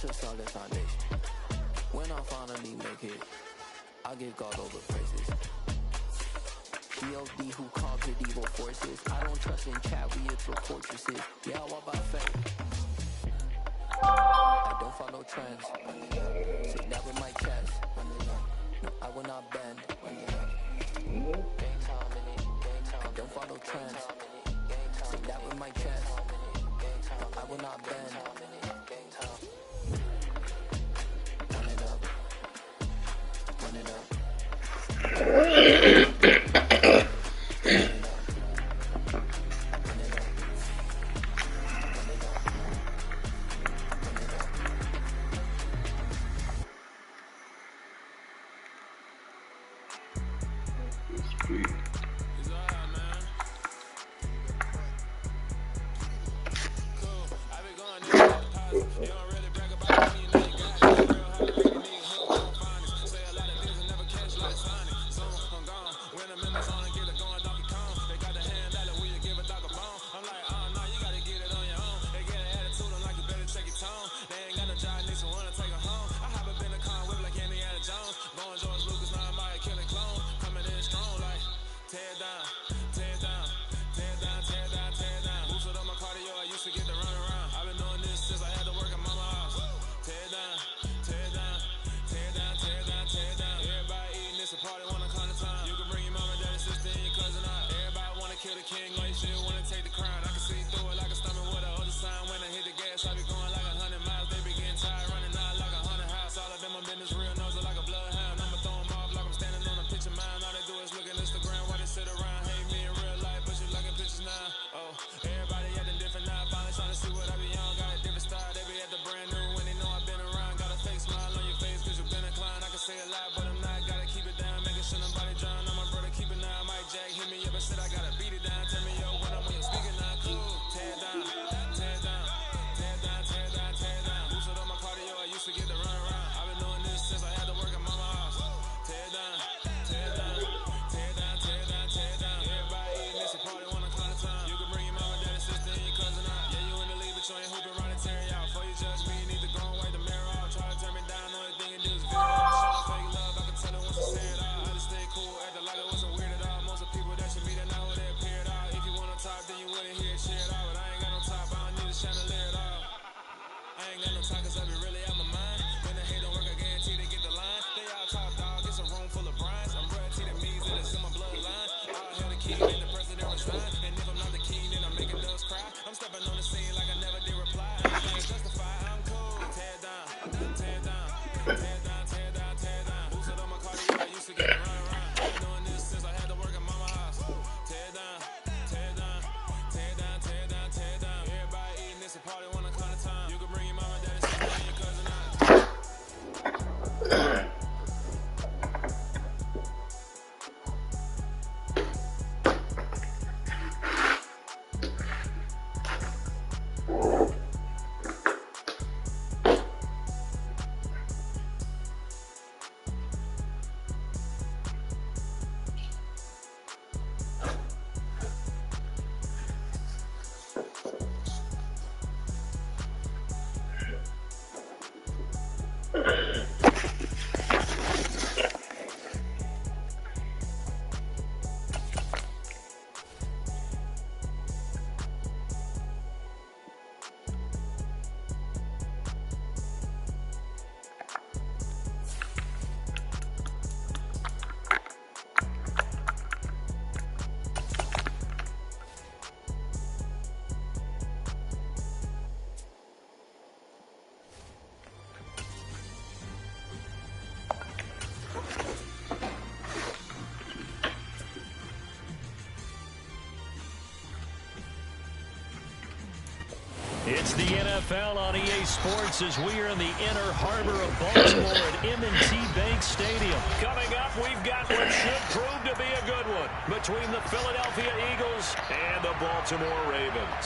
that's a solid foundation. When I finally make it, I give God all the praises. G.O.D. who conquered evil forces. I don't trust in chariots or fortresses. Yeah, I walk by faith. I don't follow trends. Sit down with my chest. No, I will not bend. I don't follow trends. Sit down with my chest. No, I will not bend. Run it up. Run it up. It's the NFL on EA Sports as we are in the inner harbor of Baltimore at M&T Bank Stadium. Coming up, we've got what should prove to be a good one between the Philadelphia Eagles and the Baltimore Ravens.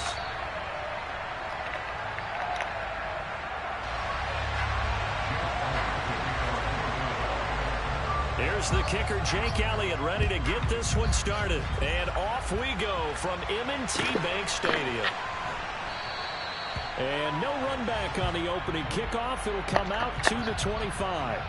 Here's the kicker, Jake Elliott, ready to get this one started. And off we go from M&T Bank Stadium. And no run back on the opening kickoff. It'll come out to the 25.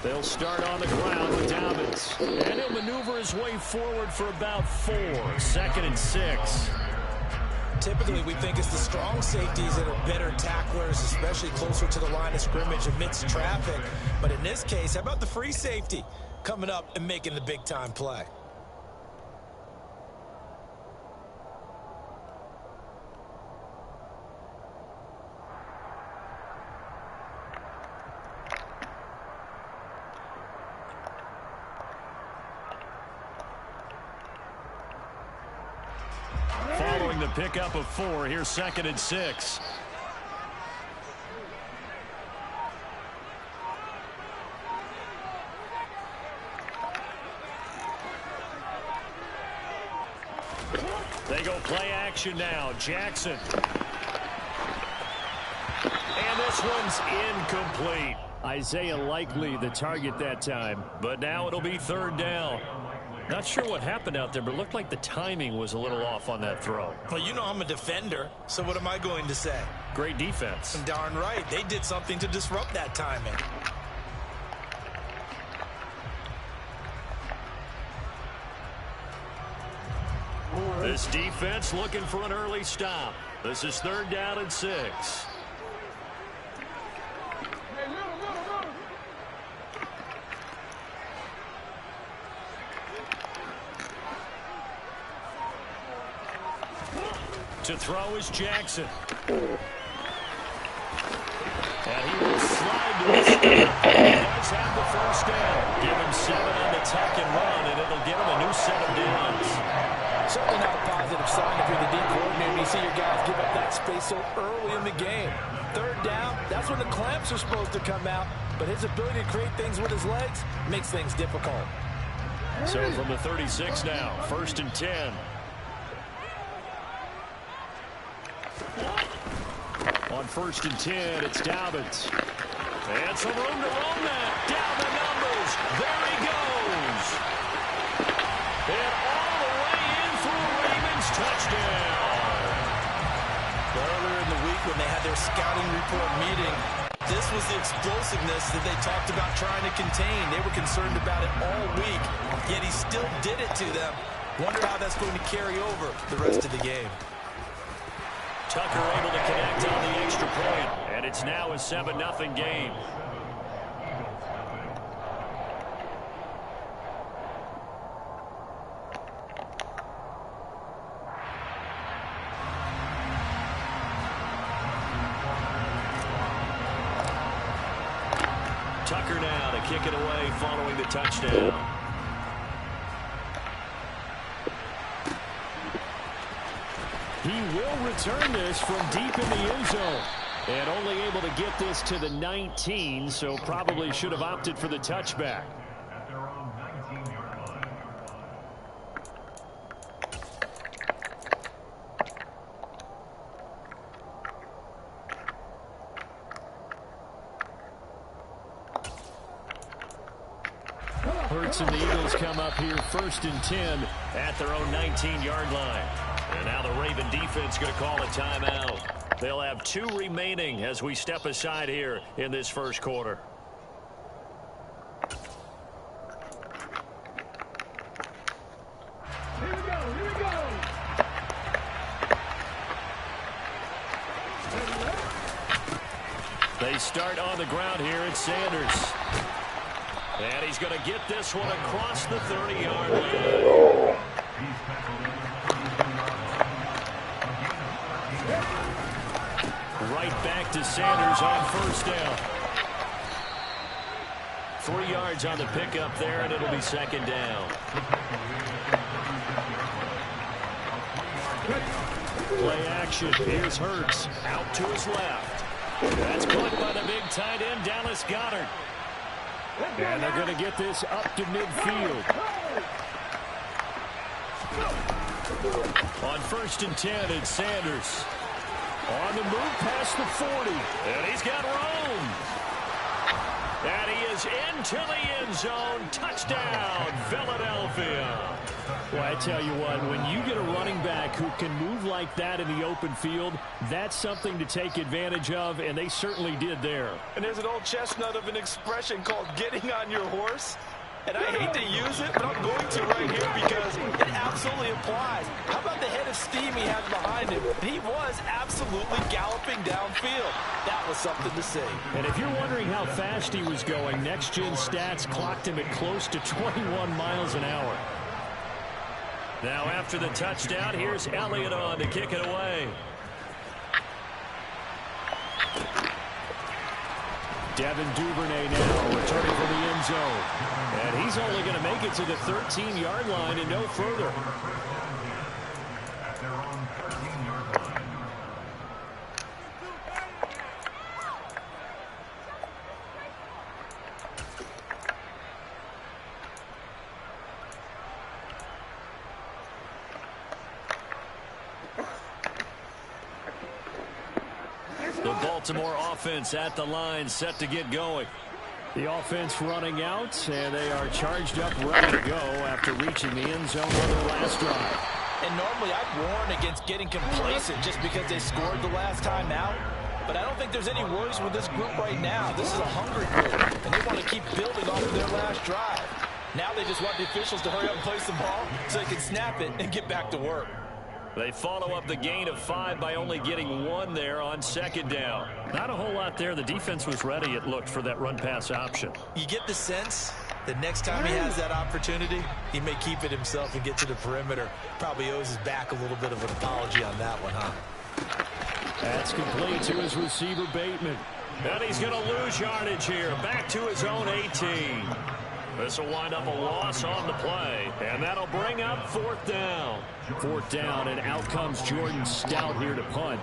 They'll start on the ground with Dobbins. And he'll maneuver his way forward for about 4. 2nd and 6. Typically, we think it's the strong safeties that are better tacklers, especially closer to the line of scrimmage amidst traffic. But in this case, how about the free safety coming up and making the big-time play? Following the pickup of 4, here's 2nd and 6. They go play action now. Jackson. And this one's incomplete. Isaiah Likely the target that time, but now it'll be 3rd down. Not sure what happened out there, but it looked like the timing was a little off on that throw. Well, you know I'm a defender, so what am I going to say? Great defense. Darn right. They did something to disrupt that timing. This defense looking for an early stop. This is 3rd down and 6. To throw is Jackson. And he will slide to his feet. He does have the 1st down. Give him 7 on the tuck and run, and it'll get him a new set of downs. Certainly not a positive sign if you're the D coordinator. You see your guys give up that space so early in the game. 3rd down, that's when the clamps are supposed to come out. But his ability to create things with his legs makes things difficult. So from the 36 now, 1st and 10. On 1st and 10, it's Dobbins. And some room to roam that. Down the numbers. There he goes. And all the way in for a Ravens touchdown. Earlier in the week when they had their scouting report meeting, this was the explosiveness that they talked about trying to contain. They were concerned about it all week, yet he still did it to them. Wonder how that's going to carry over the rest of the game. Tucker able to connect on the extra point, and it's now a 7-0 game. Tucker now to kick it away following the touchdown. He will return this from deep in the end zone. And only able to get this to the 19, so probably should have opted for the touchback. Hurts and the Eagles come up here 1st and 10 at their own 19-yard line. And now the Raven defense going to call a timeout. They'll have 2 remaining as we step aside here in this 1st quarter. Here we go. They start on the ground here at Sanders. And he's going to get this one across the 30-yard line. Right back to Sanders on 1st down. 3 yards on the pickup there, and it'll be 2nd down. Play action. Here's Hurts. Out to his left. That's caught by the big tight end, Dallas Goedert. And they're going to get this up to midfield. On 1st and 10, it's Sanders. On the move past the 40. And he's got room. And he is into the end zone. Touchdown, Philadelphia. Well, I tell you what, when you get a running back who can move like that in the open field, that's something to take advantage of, and they certainly did there. And there's an old chestnut of an expression called getting on your horse. And I hate to use it, but I'm going to right here because it absolutely applies. How about the head of steam he had behind him? He was absolutely galloping downfield. That was something to see. And if you're wondering how fast he was going, Next Gen Stats clocked him at close to 21 miles an hour. Now after the touchdown, here's Elliott on to kick it away. Devin Duvernay now returning from the end zone. And he's only going to make it to the 13-yard line and no further. The Baltimore offense at the line, set to get going. The offense running out, and they are charged up, ready to go after reaching the end zone on their last drive. And normally I'd warn against getting complacent just because they scored the last time out. But I don't think there's any worries with this group right now. This is a hungry group, and they want to keep building off of their last drive. Now they just want the officials to hurry up and place the ball so they can snap it and get back to work. They follow up the gain of 5 by only getting 1 there on 2nd down. Not a whole lot there. The defense was ready, it looked, for that run-pass option. You get the sense that next time he has that opportunity, he may keep it himself and get to the perimeter. Probably owes his back a little bit of an apology on that one, huh? That's complete to his receiver, Bateman. And he's going to lose yardage here. Back to his own 18. This will wind up a loss on the play, and that'll bring up 4th down. 4th down, and out comes Jordan Stout here to punt.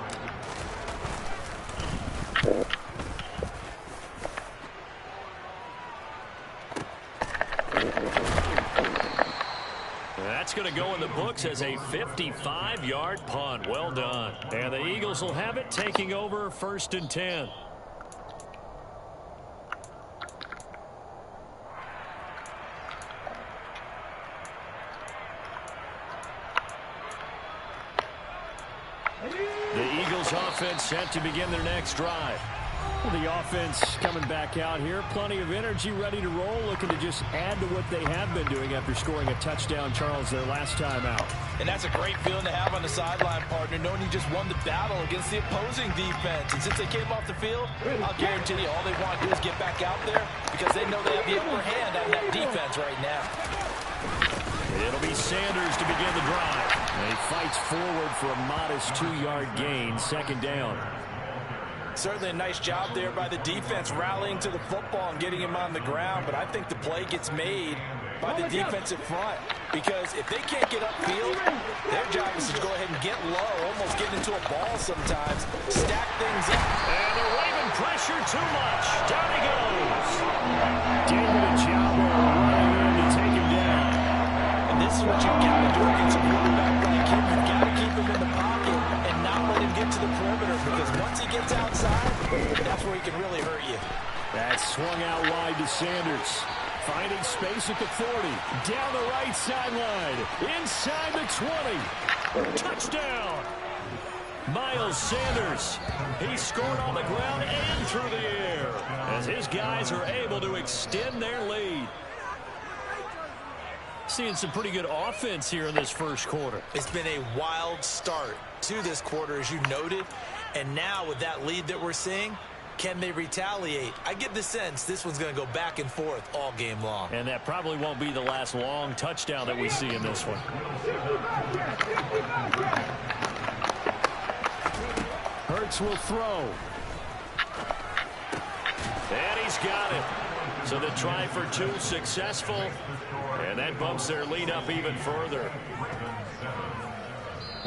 That's going to go in the books as a 55-yard punt. Well done. And the Eagles will have it, taking over 1st and 10. The Eagles offense set to begin their next drive. Well, the offense coming back out here. Plenty of energy, ready to roll, looking to just add to what they have been doing after scoring a touchdown, Charles, their last time out. And that's a great feeling to have on the sideline, partner, knowing you just won the battle against the opposing defense. And since they came off the field, I'll guarantee you all they want to do is get back out there because they know they have the upper hand on that defense right now. It'll be Sanders to begin the drive. And he fights forward for a modest 2-yard gain, 2nd down. Certainly a nice job there by the defense rallying to the football and getting him on the ground, but I think the play gets made by the defensive front because if they can't get upfield, their job is to go ahead and get low, almost get into a ball sometimes, stack things up. And they're waving pressure too much. Down he goes. David Ojabo running in to take him down. And this is what you've got to do against a quarterback like him. You've got to keep him in the pocket and not let him get to the perimeter because once he gets outside, that's where he can really hurt you. That swung out wide to Sanders. Finding space at the 40. Down the right sideline. Inside the 20. Touchdown. Miles Sanders. He scored on the ground and through the air as his guys are able to extend their lead. Seeing some pretty good offense here in this first quarter. It's been a wild start to this quarter, as you noted. And now with that lead that we're seeing, can they retaliate? I get the sense this one's going to go back and forth all game long. And that probably won't be the last long touchdown that we see in this one. Hurts will throw. And he's got it. So the try for 2 successful. And that bumps their lead up even further.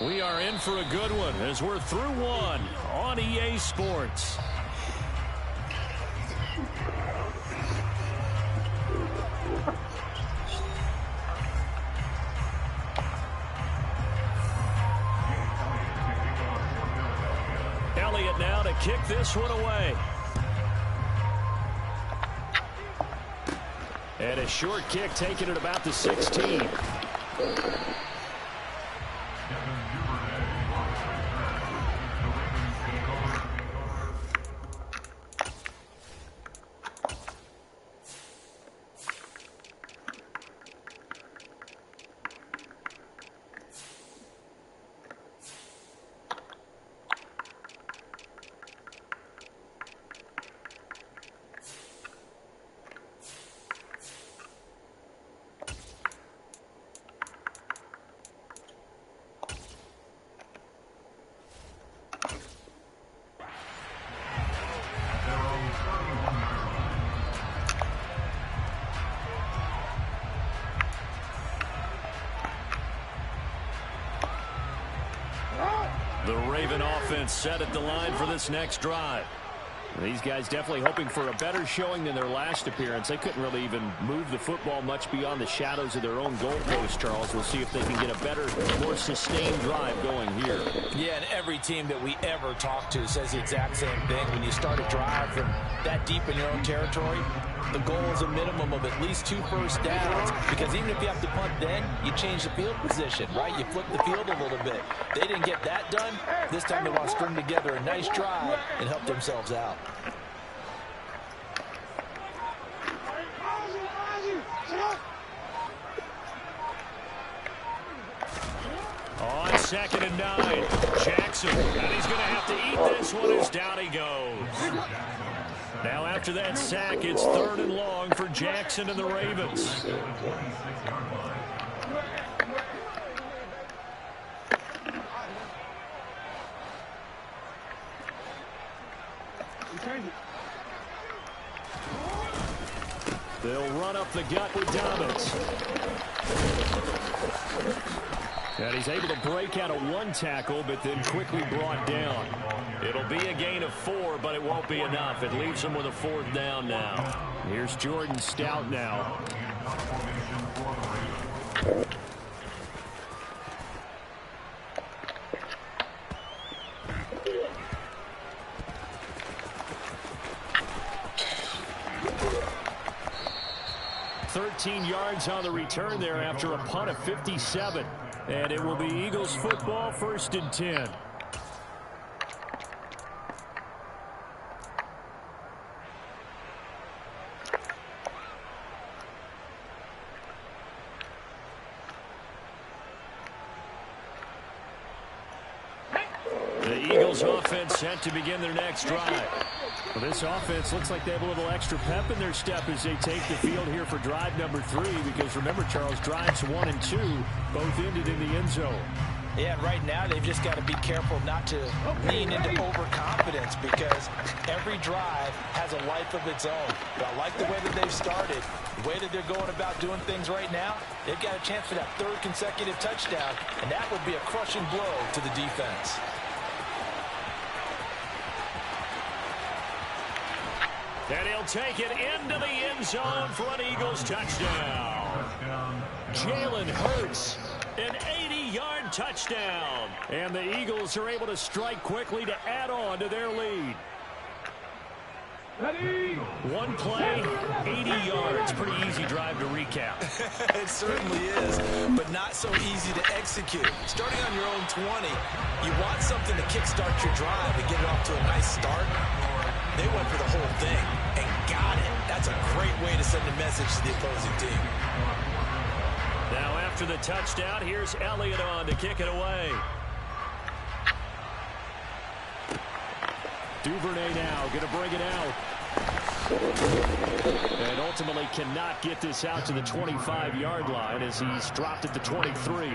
We are in for a good one as we're through 1 on EA Sports. it now to kick this one away. And a short kick taken at about the 16. The Raven offense set at the line for this next drive. These guys definitely hoping for a better showing than their last appearance. They couldn't really even move the football much beyond the shadows of their own goalpost, Charles. We'll see if they can get a better, more sustained drive going here. Yeah, and every team that we ever talk to says the exact same thing. When you start a drive from that deep in your own territory, the goal is a minimum of at least 2 first downs, because even if you have to punt then, you change the field position, right? You flip the field a little bit. They didn't get that done. This time they want to string together a nice drive and help themselves out. On 2nd and 9, Jackson, and he's going to have to eat this one as down he goes. Now after that sack, it's 3rd and long for Jackson and the Ravens. They'll run up the gut with Dobbins. And he's able to break out of 1 tackle, but then quickly brought down. It'll be a gain of 4, but it won't be enough. It leaves him with a 4th down now. Here's Jordan Stout now. Yards on the return there after a punt of 57. And it will be Eagles football, 1st and 10. The Eagles offense set to begin their next drive. Well, this offense looks like they have a little extra pep in their step as they take the field here for drive number 3, because remember, Charles, drives 1 and 2 both ended in the end zone. Yeah, and right now they've just got to be careful not to lean into overconfidence, because every drive has a life of its own. But I like the way that they've started, the way that they're going about doing things right now. They've got a chance for that 3rd consecutive touchdown, and that would be a crushing blow to the defense. And he'll take it into the end zone for an Eagles touchdown. Jalen Hurts, an 80-yard touchdown. And the Eagles are able to strike quickly to add on to their lead. 1 play, 80 yards. Pretty easy drive to recap. It certainly is, but not so easy to execute. Starting on your own 20, you want something to kickstart your drive and get it off to a nice start. They went for the whole thing and got it. That's a great way to send a message to the opposing team. Now after the touchdown, here's Elliott on to kick it away. Duvernay now going to bring it out. And ultimately cannot get this out to the 25-yard line as he's dropped at the 23.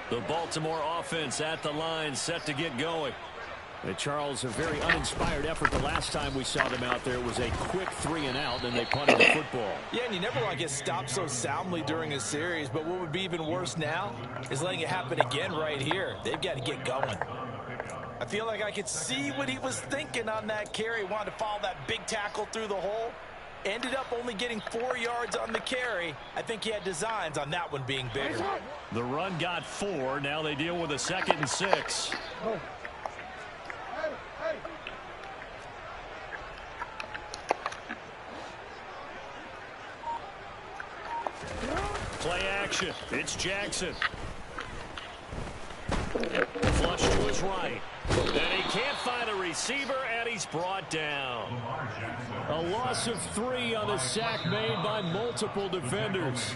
The Baltimore offense at the line, set to get going. Charles, a very uninspired effort the last time we saw them out there. It was a quick 3-and-out, and they punted the football. Yeah, and you never want to get stopped so soundly during a series, but what would be even worse now is letting it happen again right here. They've got to get going. I feel like I could see what he was thinking on that carry. Wanted to follow that big tackle through the hole. Ended up only getting 4 yards on the carry. I think he had designs on that one being bigger. The run got 4. Now they deal with a 2nd and 6. Play action. It's Jackson. Flush to his right. And he can't find a receiver, and he's brought down. A loss of 3 on the sack made by multiple defenders.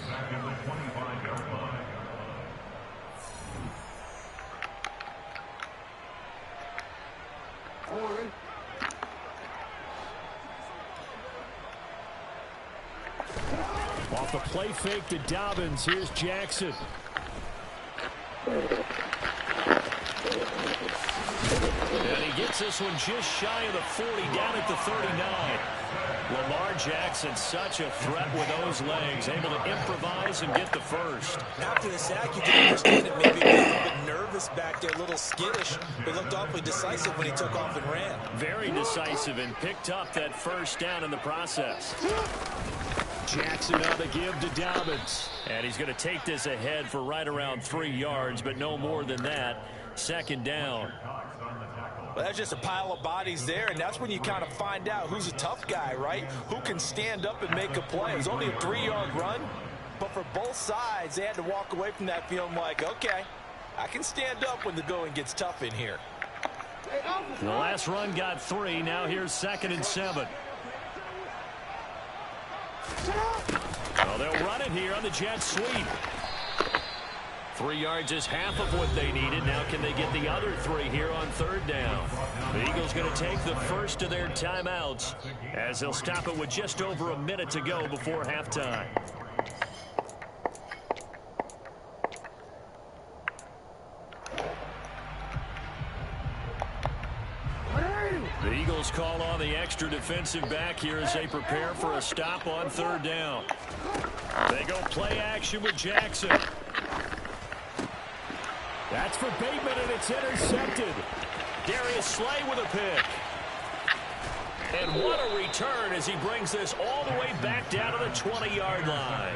Off the play fake to Dobbins. Here's Jackson. And he gets this one just shy of the 40, down at the 39. Lamar Jackson, such a threat with those legs, able to improvise and get the first. After the sack, you can understand it. Maybe a little bit nervous back there, a little skittish, but looked awfully decisive when he took off and ran. Very decisive and picked up that first down in the process. Jackson on the give to Dobbins. And he's going to take this ahead for right around 3 yards, but no more than that. 2nd down. Well, that's just a pile of bodies there, and that's when you kind of find out who's a tough guy, right? Who can stand up and make a play. It was only a 3-yard run, but for both sides, they had to walk away from that feeling like, okay, I can stand up when the going gets tough in here. The last run got 3. Now here's 2nd and 7. Well, they'll run it here on the jet sweep. 3 yards is half of what they needed. Now can they get the other 3 here on 3rd down? The Eagles going to take the first of their timeouts as they'll stop it with just over a minute to go before halftime. The Eagles call on the extra defensive back here as they prepare for a stop on 3rd down. They go play action with Jackson. That's for Bateman, and it's intercepted. Darius Slay with a pick. And what a return as he brings this all the way back down to the 20-yard line.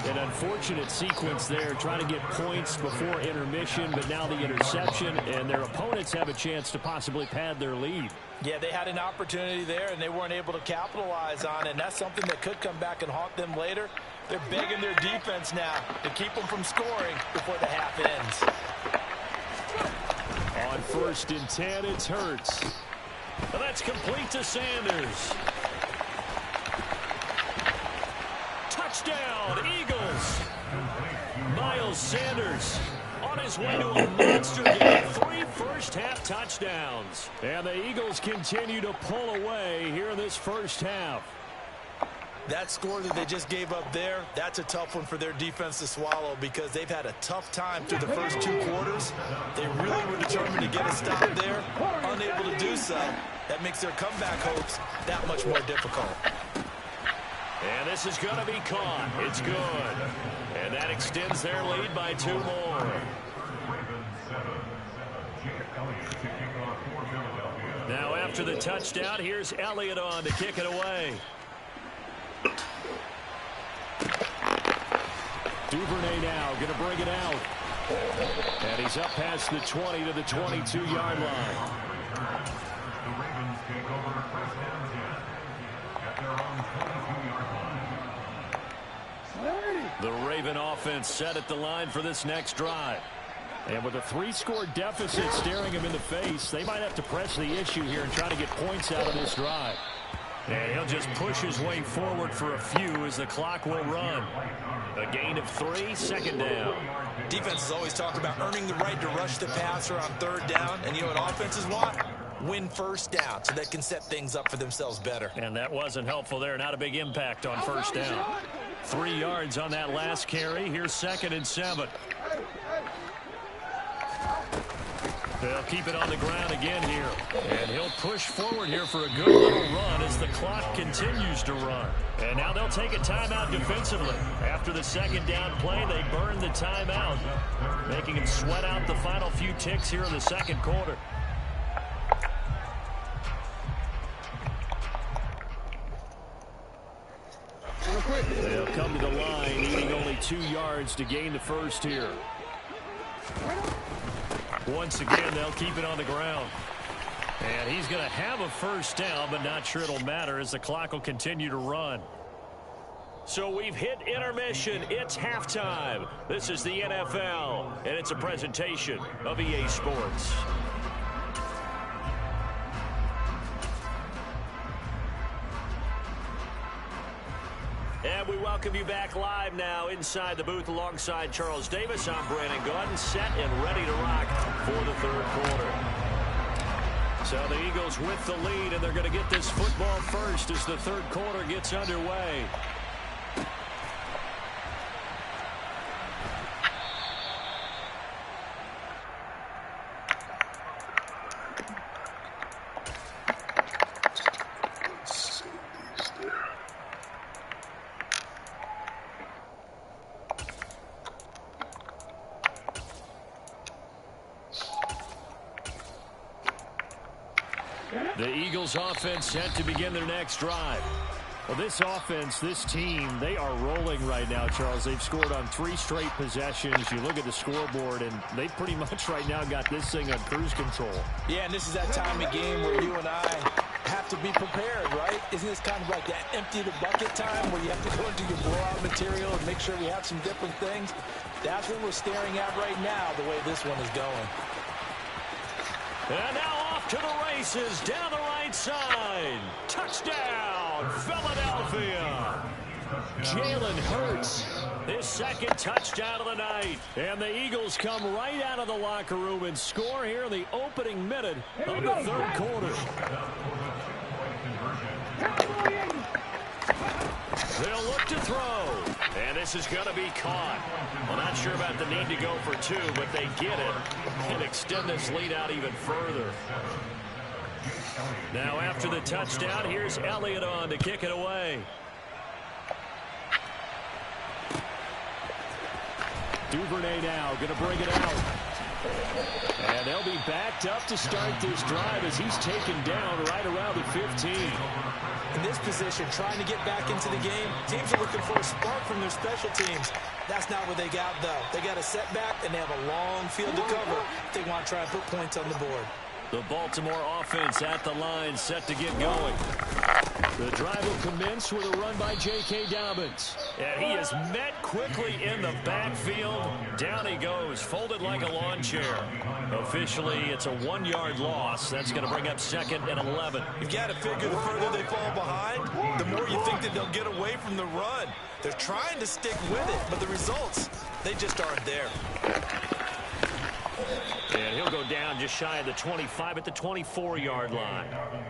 An unfortunate sequence there, trying to get points before intermission, but now the interception, and their opponents have a chance to possibly pad their lead. Yeah, they had an opportunity there, and they weren't able to capitalize on it, and that's something that could come back and haunt them later. They're begging their defense now to keep them from scoring before the half ends. On 1st and 10, it's Hurts. And that's complete to Sanders. Touchdown, Eagles. Miles Sanders on his way to a monster game. 3 first-half touchdowns. And the Eagles continue to pull away here in this first half. That score that they just gave up there, that's a tough one for their defense to swallow because they've had a tough time through the first 2 quarters. They really were determined to get a stop there, unable to do so. That makes their comeback hopes that much more difficult. And this is going to be caught. It's good. And that extends their lead by 2 more. Now after the touchdown, here's Elliott on to kick it away. Duvernay now going to bring it out. And he's up past the 20 to the 22-yard line. The Raven offense set at the line for this next drive. And with a 3-score deficit staring him in the face, they might have to press the issue here and try to get points out of this drive. And he'll just push his way forward for a few as the clock will run. A gain of 3, 2nd down. Defenses always talk about earning the right to rush the passer on 3rd down. And you know what offenses want? Win 1st down so they can set things up for themselves better. And that wasn't helpful there. Not a big impact on 1st down. 3 yards on that last carry. Here's 2nd and 7. They'll keep it on the ground again here. And he'll push forward here for a good little run as the clock continues to run. And now they'll take a timeout defensively. After the second down play, they burn the timeout, making him sweat out the final few ticks here in the second quarter. They'll come to the line, needing only 2 yards to gain the first here. Once again, they'll keep it on the ground. And he's going to have a first down, but not sure it'll matter as the clock will continue to run. So we've hit intermission. It's halftime. This is the NFL, and it's a presentation of EA Sports. And we welcome you back live now inside the booth alongside Charles Davis. I'm Brandon Gordon, set and ready to rock for the third quarter. So the Eagles with the lead, and they're going to get this football first as the third quarter gets underway. The Eagles offense set to begin their next drive. Well, this offense, this team, they are rolling right now, Charles. They've scored on 3 straight possessions. You look at the scoreboard, and they pretty much right now got this thing on cruise control. Yeah, and this is that time of game where you and I have to be prepared, right? Isn't this kind of like that empty the bucket time where you have to go into your blowout material and make sure we have some different things? That's what we're staring at right now, the way this one is going. And now off to the races down the right side. Touchdown, Philadelphia. Jalen Hurts, his second touchdown of the night. And the Eagles come right out of the locker room and score here in the opening minute of the third quarter. They'll look to throw. And this is going to be caught. Well, not sure about the need to go for 2, but they get it and extend this lead out even further. Now after the touchdown, here's Elliott on to kick it away. Duvernay now going to bring it out. And they'll be backed up to start this drive as he's taken down right around the 15. In this position, trying to get back into the game, teams are looking for a spark from their special teams. That's not what they got, though. They got a setback, and they have a long field to cover if they want to try and put points on the board. The Baltimore offense at the line, set to get going. The drive will commence with a run by J.K. Dobbins. And he is met quickly in the backfield. Down he goes, folded like a lawn chair. Officially, it's a 1-yard loss. That's going to bring up 2nd and 11. You've got to figure the further they fall behind, the more you think that they'll get away from the run. They're trying to stick with it, but the results, they just aren't there. And he'll go down just shy of the 25 at the 24-yard line.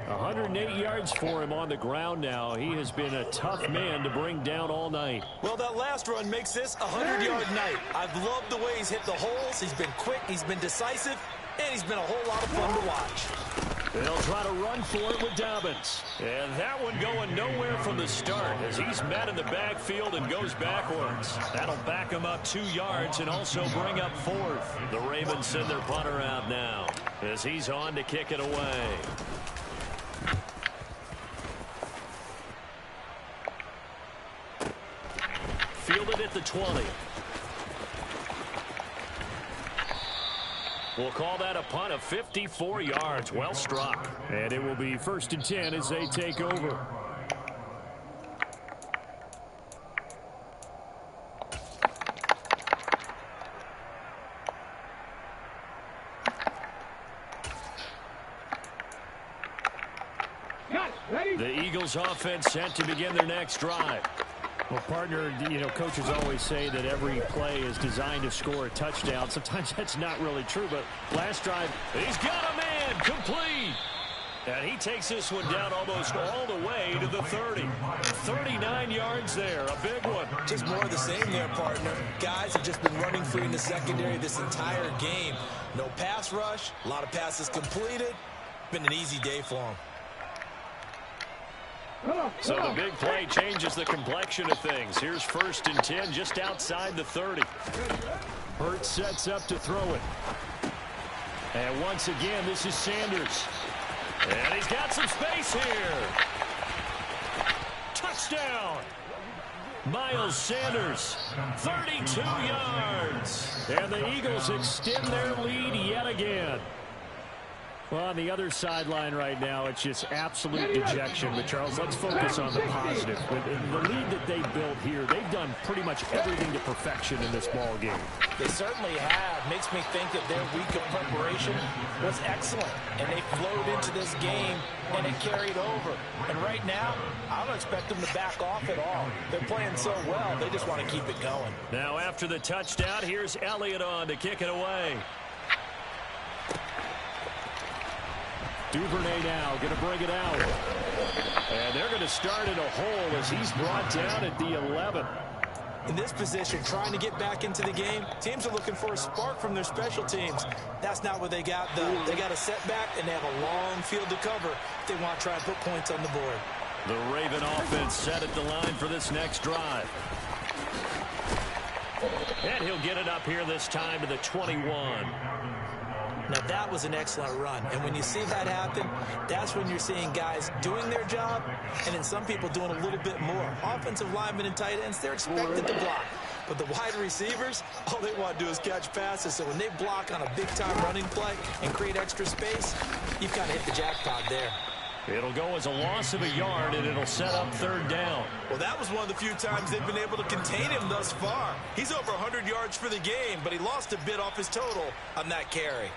108 yards for him on the ground now. He has been a tough man to bring down all night. Well, that last run makes this a 100-yard night. I've loved the way he's hit the holes. He's been quick, he's been decisive, and he's been a whole lot of fun to watch. They'll try to run for it with Dobbins. And that one going nowhere from the start as he's met in the backfield and goes backwards. That'll back him up 2 yards and also bring up 4th. The Ravens send their punter out now as he's on to kick it away. Fielded at the 20. We'll call that a punt of 54 yards. Well struck. And it will be 1st and 10 as they take over. The Eagles offense set to begin their next drive. Well, partner, you know, coaches always say that every play is designed to score a touchdown. Sometimes that's not really true, but last drive, he's got a man, complete. And he takes this one down almost all the way to the 30. 39 yards there, a big one. Just more of the same there, partner. Guys have just been running free in the secondary this entire game. No pass rush, a lot of passes completed. Been an easy day for him. So the big play changes the complexion of things. Here's 1st and 10 just outside the 30. Hurts sets up to throw it. And once again, this is Sanders. And he's got some space here. Touchdown. Miles Sanders, 32 yards. And the Eagles extend their lead yet again. Well, on the other sideline right now, it's just absolute dejection. But, Charles, let's focus on the positive. With the lead that they built here, they've done pretty much everything to perfection in this ball game. They certainly have. Makes me think that their week of preparation was excellent. And they flowed into this game, and it carried over. And right now, I don't expect them to back off at all. They're playing so well, they just want to keep it going. Now, after the touchdown, here's Elliott on to kick it away. Duvernay now going to bring it out. And they're going to start in a hole as he's brought down at the 11. In this position, trying to get back into the game, teams are looking for a spark from their special teams. That's not what they got, though. They got a setback, and they have a long field to cover if they want to try and put points on the board. The Raven offense set at the line for this next drive. And he'll get it up here this time to the 21. Now, that was an excellent run. And when you see that happen, that's when you're seeing guys doing their job and then some people doing a little bit more. Offensive linemen and tight ends, they're expected to block. But the wide receivers, all they want to do is catch passes. So when they block on a big-time running play and create extra space, you've kind of hit the jackpot there. It'll go as a loss of a yard, and it'll set up 3rd down. Well, that was one of the few times they've been able to contain him thus far. He's over 100 yards for the game, but he lost a bit off his total on that carry.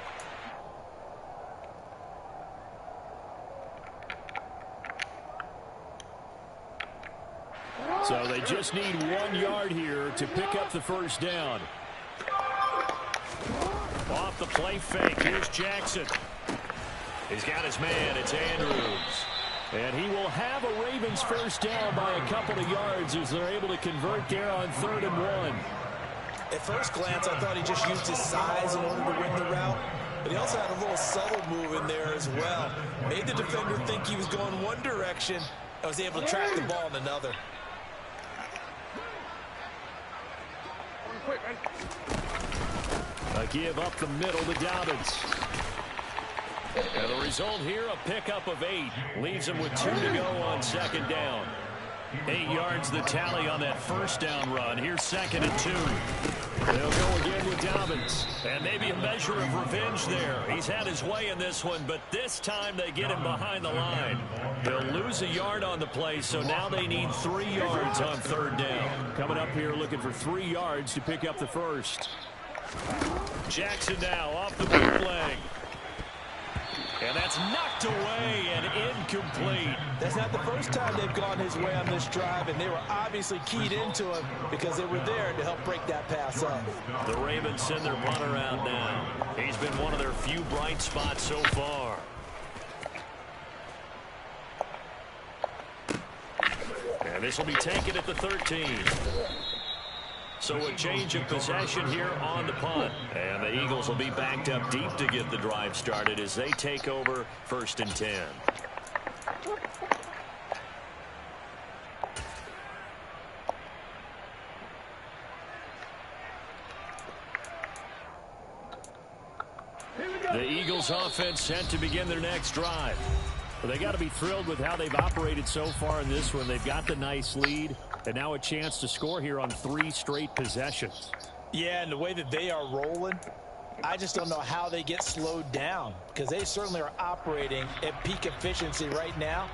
So they just need 1 yard here to pick up the 1st down. Off the play fake, here's Jackson. He's got his man, it's Andrews. And he will have a Ravens 1st down by a couple of yards as they're able to convert there on 3rd and 1. At first glance, I thought he just used his size in order to win the route. But he also had a little subtle move in there as well. Made the defender think he was going one direction and was able to track the ball in another. A give up the middle to Dobbins. And the result here, a pickup of 8. Leaves him with 2 to go on 2nd down. 8 yards the tally on that 1st down run. Here's 2nd and 2. They'll go again with Dobbins. And maybe a measure of revenge there. He's had his way in this one, but this time they get him behind the line. They'll lose a yard on the play, so now they need 3 yards on 3rd down. Coming up here looking for 3 yards to pick up the 1st. Jackson now off the bootleg. And that's knocked away and incomplete. That's not the first time they've gone his way on this drive, and they were obviously keyed into him because they were there to help break that pass up. The Ravens send their punter out now. He's been one of their few bright spots so far. And this will be taken at the 13. So a change of possession here on the punt. And the Eagles will be backed up deep to get the drive started as they take over 1st and 10. The Eagles offense set to begin their next drive. Well, they got to be thrilled with how they've operated so far in this one. They've got the nice lead. And now a chance to score here on 3 straight possessions. Yeah, and the way that they are rolling, I just don't know how they get slowed down because they certainly are operating at peak efficiency right now.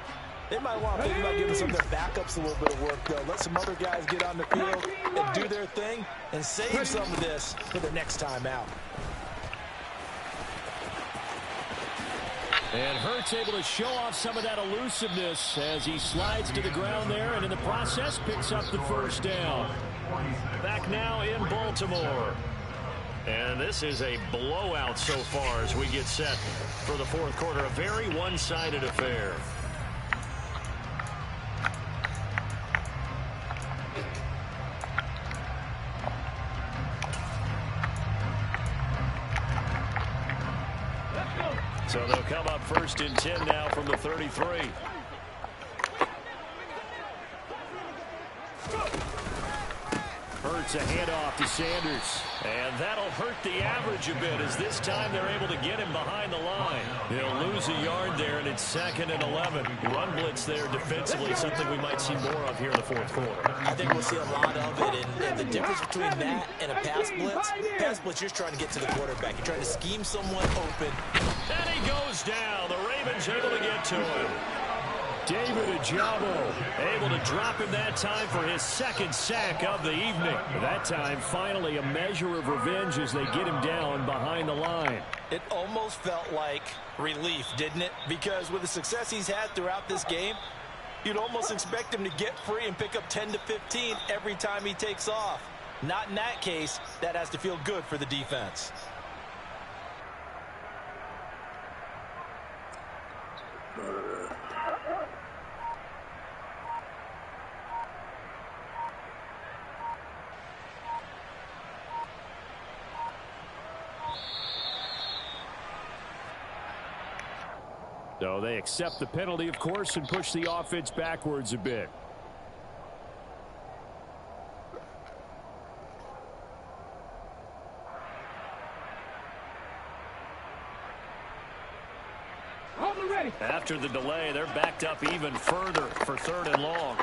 They might want to think about giving some of their backups a little bit of work, though. Let some other guys get on the field and do their thing and save some of this for the next time out. And Hurts able to show off some of that elusiveness as he slides to the ground there and in the process picks up the 1st down. Back now in Baltimore. And this is a blowout so far as we get set for the 4th quarter. A very one-sided affair. So they'll come up 1st and 10 now from the 33. Hurts a handoff to Sanders. And that'll hurt the average a bit as this time they're able to get him behind the line. He'll lose a yard there, and it's 2nd and 11. Run blitz there defensively, something we might see more of here in the 4th quarter. I think we'll see a lot of it, and the difference between that and a pass blitz, you're trying to get to the quarterback. You're trying to scheme someone open. And he goes down. The Ravens able to get to him. David Ajabo able to drop him that time for his 2nd sack of the evening. That time, finally, a measure of revenge as they get him down behind the line. It almost felt like relief, didn't it? Because with the success he's had throughout this game, you'd almost expect him to get free and pick up 10 to 15 every time he takes off. Not in that case. That has to feel good for the defense. So they accept the penalty, of course, and push the offense backwards a bit. After the delay, they're backed up even further for 3rd and long.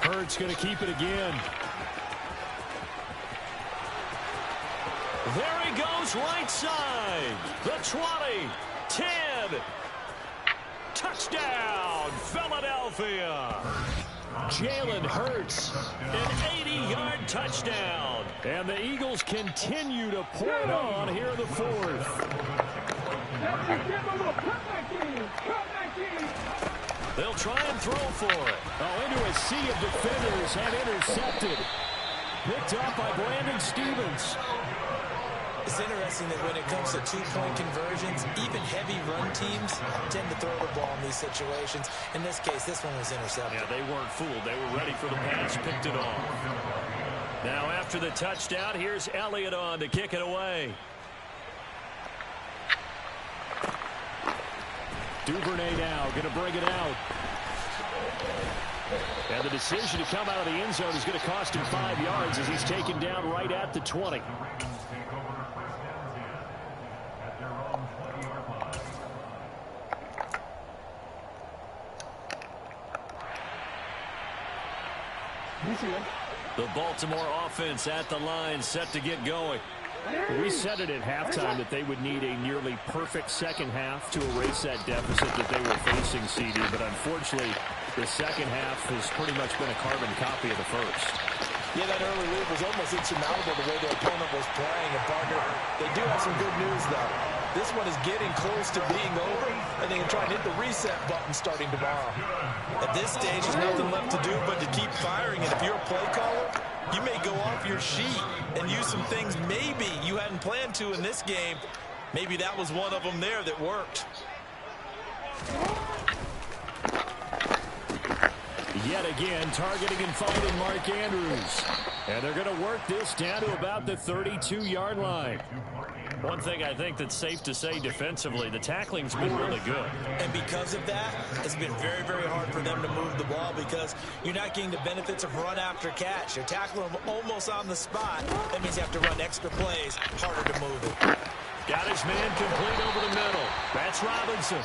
Hurts going to keep it again. There he goes, right side. The 20, 10. Touchdown, Philadelphia. Jalen Hurts, an 80-yard touchdown. And the Eagles continue to pour it on here in the 4th. They'll try and throw for it. Oh, into a sea of defenders and intercepted. Picked up by Brandon Stevens. It's interesting that when it comes to two-point conversions, even heavy run teams tend to throw the ball in these situations. In this case, this one was intercepted. Yeah, they weren't fooled. They were ready for the pass, picked it off. Now after the touchdown, here's Elliott on to kick it away. Duvernay now going to bring it out. And the decision to come out of the end zone is going to cost him 5 yards as he's taken down right at the 20. The Baltimore offense at the line, set to get going. We said it at halftime that they would need a nearly perfect second half to erase that deficit that they were facing, CD. But unfortunately, the second half has pretty much been a carbon copy of the first. Yeah, that early lead was almost insurmountable the way their opponent was playing. And, partner, they do have some good news, though. This one is getting close to being over, and they can try and hit the reset button starting tomorrow. At this stage, there's nothing left to do but to keep firing. And if you're a play caller, you may go off your sheet and use some things maybe you hadn't planned to in this game. Maybe that was one of them there that worked. Yet again, targeting and finding Mark Andrews. And they're going to work this down to about the 32-yard line. One thing I think that's safe to say defensively, the tackling's been really good. And because of that, it's been very, very hard for them to move the ball because you're not getting the benefits of run after catch. You're tackling them almost on the spot. That means you have to run extra plays, harder to move it. Got his man complete over the middle. That's Robinson.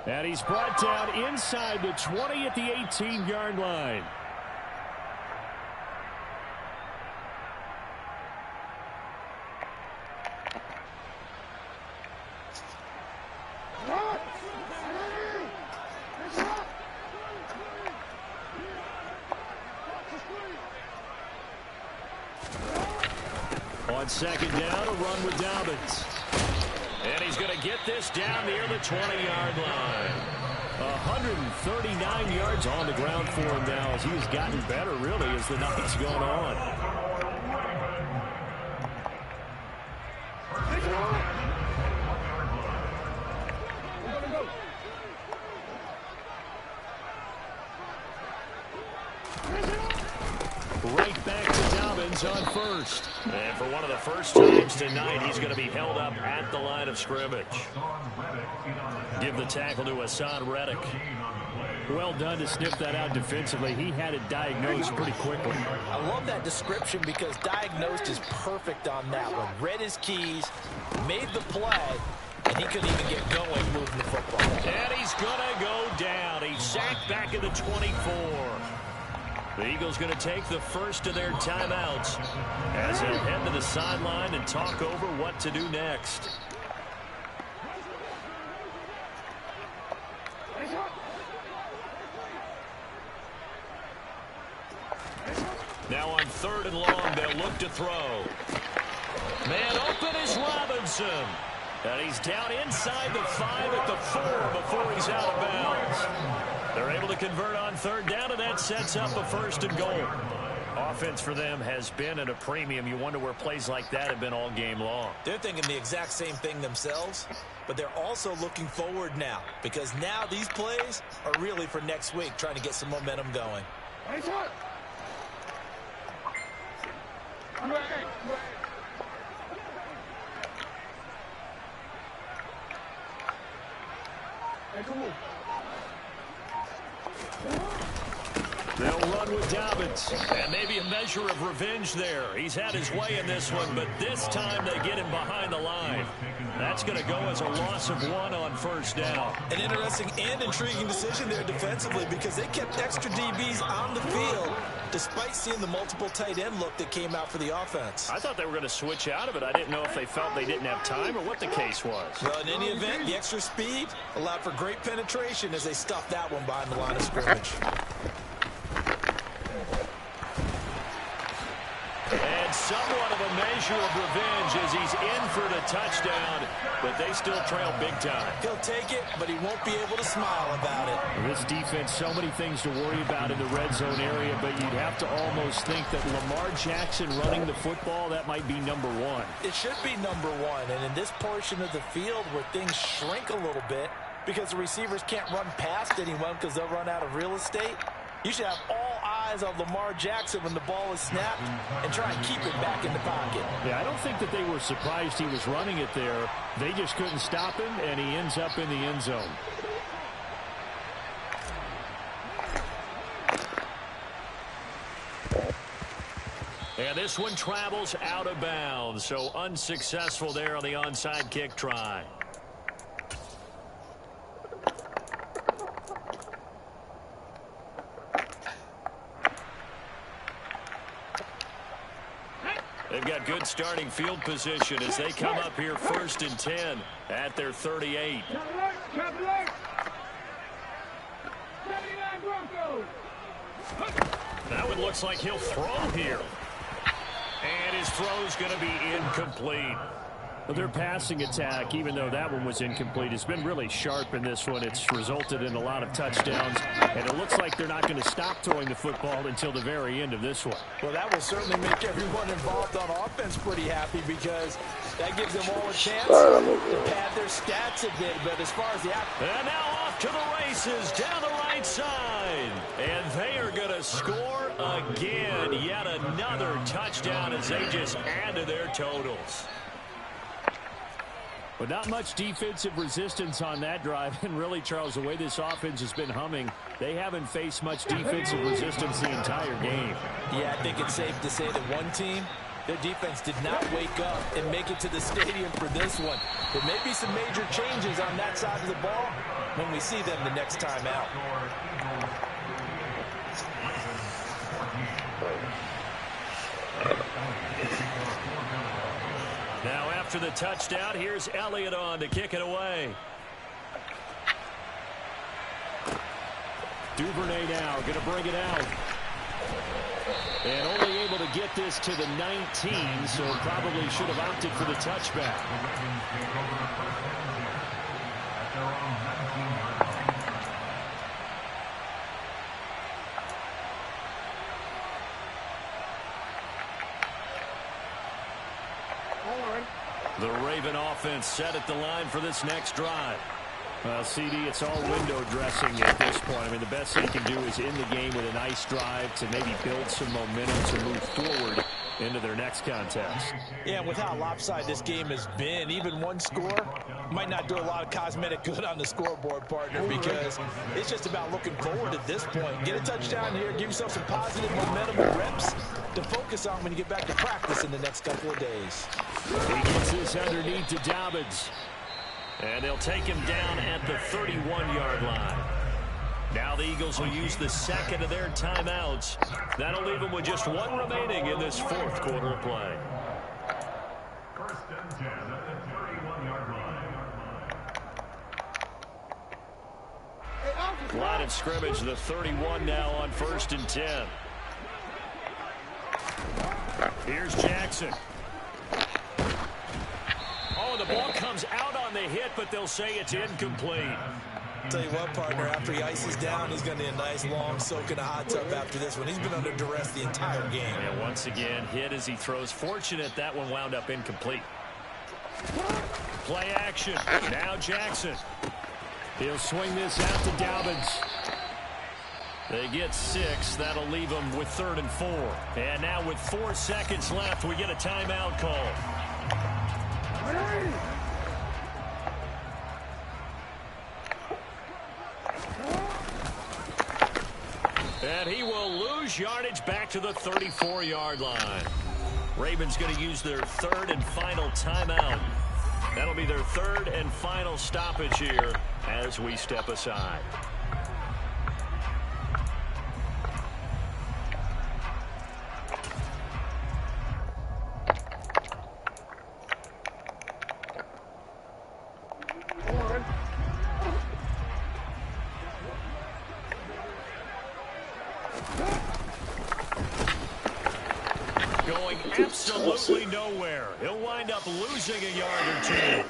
And he's brought down inside the 20 at the 18-yard line. On second down, a run with Dobbins. And he's going to get this down near the 20-yard line. 139 yards on the ground for him now as he's gotten better, really, as the night's gone on. Right back to Dobbins is on first. And for one of the first times tonight, he's going to be held up at the line of scrimmage. Give the tackle to Hassan Reddick. Well done to sniff that out defensively. He had it diagnosed pretty quickly. I love that description because diagnosed is perfect on that one. Read his keys, made the play, and he couldn't even get going moving the football. And he's going to go down. He's sacked back at the 24. The Eagles going to take the first of their timeouts as they'll head to the sideline and talk over what to do next. Now on 3rd and long, they'll look to throw. Man open is Robinson. And he's down inside the 5 at the 4 before he's out of bounds. They're able to convert on 3rd down, and that sets up a 1st and goal. Offense for them has been at a premium. You wonder where plays like that have been all game long. They're thinking the exact same thing themselves, but they're also looking forward now because now these plays are really for next week, trying to get some momentum going. They'll run with Dobbins, and maybe a measure of revenge there. He's had his way in this one, but this time they get him behind the line. That's going to go as a loss of 1 on 1st down. An interesting and intriguing decision there defensively because they kept extra DBs on the field despite seeing the multiple tight end look that came out for the offense. I thought they were going to switch out of it. I didn't know if they felt they didn't have time or what the case was. Well, in any event, the extra speed allowed for great penetration as they stuffed that one behind the line of scrimmage. And somewhat of a measure of revenge as he's in for the touchdown, but they still trail big time. He'll take it, but he won't be able to smile about it. This defense, so many things to worry about in the red zone area, but you'd have to almost think that Lamar Jackson running the football, that might be number 1. It should be number 1, and in this portion of the field where things shrink a little bit because the receivers can't run past anyone because they'll run out of real estate, you should have all eyes on Lamar Jackson when the ball is snapped and try and keep it back in the pocket. Yeah, I don't think that they were surprised he was running it there. They just couldn't stop him, and he ends up in the end zone. And this one travels out of bounds, so unsuccessful there on the onside kick try. They've got good starting field position as they come up here 1st and 10 at their 38. That one looks like he'll throw here. And his throw's going to be incomplete. But their passing attack, even though that one was incomplete, has been really sharp in this one. It's resulted in a lot of touchdowns, and it looks like they're not going to stop throwing the football until the very end of this one. Well, that will certainly make everyone involved on offense pretty happy because that gives them all a chance to pad their stats a bit. But as far as the and now off to the races down the right side, and they are going to score again. Yet another touchdown as they just add to their totals. But not much defensive resistance on that drive. And really, Charles, the way this offense has been humming, they haven't faced much defensive resistance the entire game. Yeah, I think it's safe to say that one team, their defense did not wake up and make it to the stadium for this one. There may be some major changes on that side of the ball when we see them the next time out. Now after the touchdown, here's Elliott on to kick it away. Duvernay now going to bring it out. And only able to get this to the 19, so probably should have opted for the touchback. The Raven offense set at the line for this next drive. CD, it's all window dressing at this point. I mean, the best they can do is end the game with a nice drive to maybe build some momentum to move forward into their next contest. Yeah, and with how lopsided this game has been, even one score might not do a lot of cosmetic good on the scoreboard, partner, because it's just about looking forward at this point. Get a touchdown here, give yourself some positive momentum and reps to focus on when you get back to practice in the next couple of days. He gets this underneath to Dobbins. And they'll take him down at the 31-yard line. Now the Eagles will use the second of their timeouts. That'll leave them with just one remaining in this fourth quarter of play. First and 10 at the 31-yard line. Line of scrimmage, the 31 now on 1st and 10. Here's Jackson. Oh, the ball comes out on the hit, but they'll say it's incomplete. Tell you what, partner, after he ices down, he's going to need a nice long soak in a hot tub after this one. He's been under duress the entire game. And once again, hit as he throws. Fortunate that one wound up incomplete. Play action. Now Jackson. He'll swing this out to Dobbins. They get 6. That'll leave them with 3rd and 4. And now with 4 seconds left, we get a timeout call. And he will lose yardage back to the 34-yard line. Ravens going to use their 3rd and final timeout. That'll be their 3rd and final stoppage here as we step aside. Going absolutely nowhere. He'll wind up losing a yard or 2.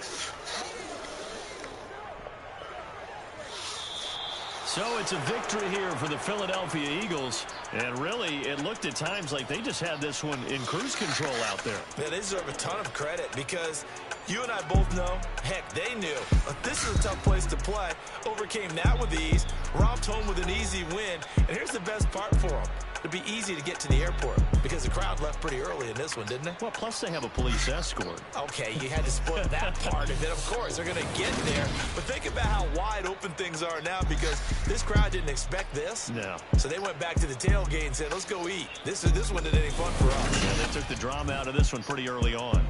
So it's a victory here for the Philadelphia Eagles. And really, it looked at times like they just had this one in cruise control out there. Yeah, they deserve a ton of credit because you and I both know, heck, they knew. But this is a tough place to play. Overcame that with ease. Romped home with an easy win. And here's the best part for them. It'd be easy to get to the airport because the crowd left pretty early in this one, didn't they? Well, plus they have a police escort. Okay, you had to split that part of it. Of course, they're going to get there. But think about how wide open things are now because this crowd didn't expect this. No. So they went back to the tailgate and said, let's go eat. This one didn't any fun for us. Yeah, they took the drama out of this one pretty early on.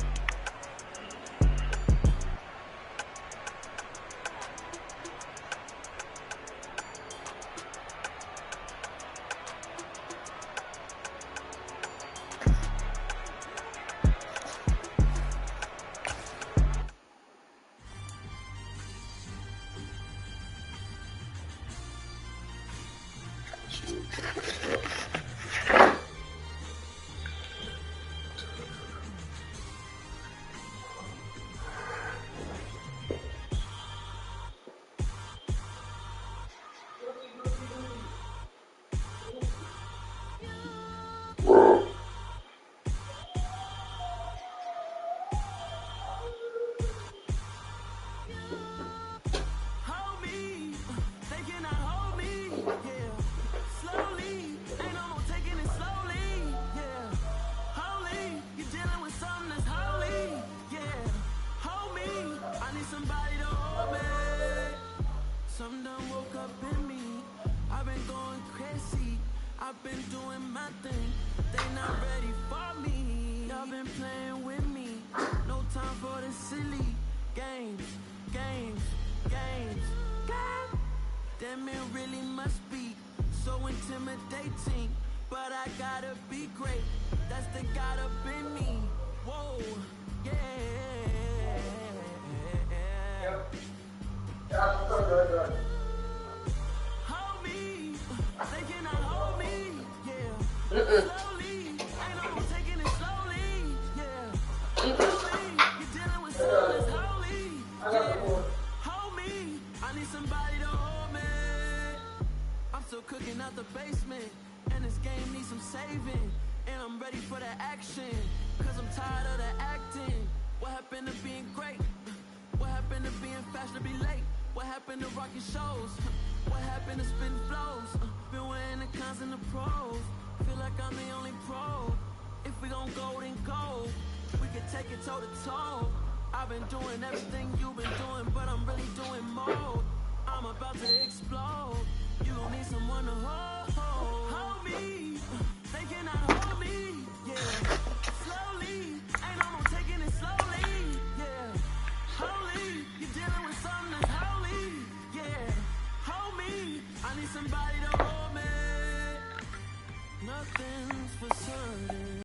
If we gon' go, then go. We can take it toe to toe. I've been doing everything you've been doing, but I'm really doing more. I'm about to explode. You gon' need someone to hold me. They cannot hold